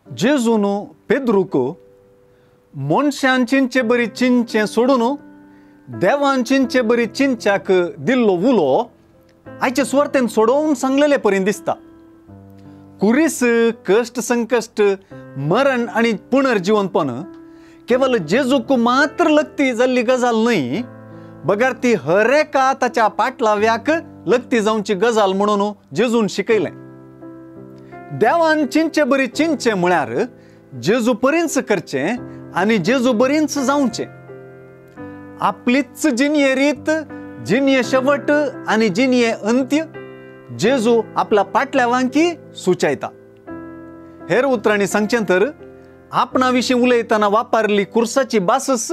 जेजूनु पेद्रूक मनशांचे बरी चिंचे सोडून देवांचे बरी चिंचाक दिल्लो उलो आयचे सुवार्थेन सोडवून सांगलेले परीन दिसता। कुरीस कष्ट संकष्ट मरण आणि पुनर्जीवनपण केवळ जेजूक मात्र लगती जाल्ली गजाल न्हय, बगर ती हरेका ताच्या पाटलाव्याक लगती जावची गजाल म्हणून जेजून शिकयलें। देवान चिंचे बरी चिंचे म्हळ्यार जेजू परींच करचे आणि जेजू बरींच जावचे। आपलीच जिनिये रीत, जिनिये शेवट आणि जिनिये अंत्य जेजू आपल्या पाटल्यावांकी सुचयता। हेर उतरांनी सांगचें तर आपणाविशीं उलयतना वापरली कुर्साची बासस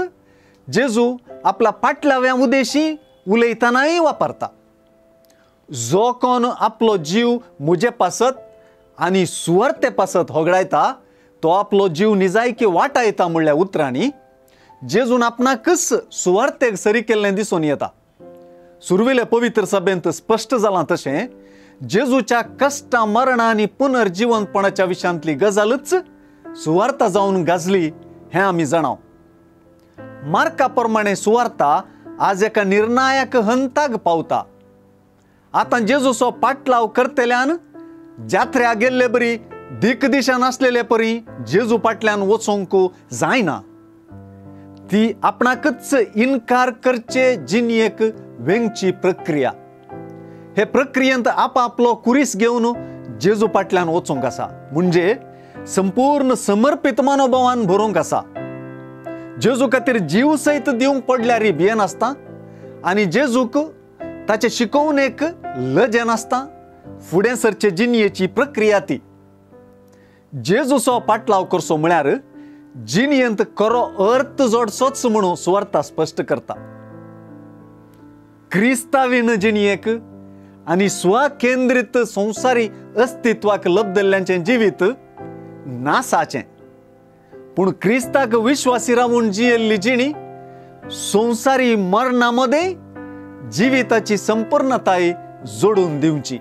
जेजू आपल्या पाटल्याव्या उदेशी उलयतनाय वापरता। जो कोण आपलो जीव मुजे पासत आणि सुवार्ते पासत होगडायता तो आपलो जीव निजायकी वाटायता म्हणल्या उतरांनी जेजून आपणाकच सुवार्तेक सरी केल्लें दिसून येता। सुरविले पवित्र सभेंत स्पष्ट जालां तशें जेजूच्या कष्टा मरणा आनी पुनर्जीवनपणाच्या विशयांतली गजालच सुवार्ता जावन गाजली हें आमी जाणाव। मार्का प्रमाणे सुवार्ता आज एका निर्णायक हंताक पावता। आतां जेजूचो पाटलाव करतल्यान जात्र्या गेल्ले बरी दिक दिशा नासलेले परी जेजू पाटल्यान वचोंक जायना। ती आपणाकच इन्कार करचे जिनियेक वेंगची प्रक्रिया। हे प्रक्रियेंत आपलो कुरीस घेवन जेजू पाटल्यान वचोंक आसा, म्हणजे संपूर्ण समर्पित मनोभावान भरोंक आसा। जेजू खातीर जीव सयत दिवंक पडल्यार भियेन आसता आनी जेजूक ताचे शिकवणेक लजेन आसता। फुडें सरचे जिनियेची प्रक्रिया ती। जेजूचो पाटलाव करचो म्हळ्यार जिनियेंत खरो अर्थ जोडचोच म्हणून सुवार्ता स्पश्ट करता। क्रिस्तावीन जिनियेक आनी स्वकेंद्रीत संवसारी अस्तित्वाक लबदल्ल्यांचें जिवीत नासाचें, पूण क्रिस्ताक विश्वासी रावून जियेल्ली जिणी संवसारी मरणामध्ये जिविताची संपूर्णताय जोडून दिवची।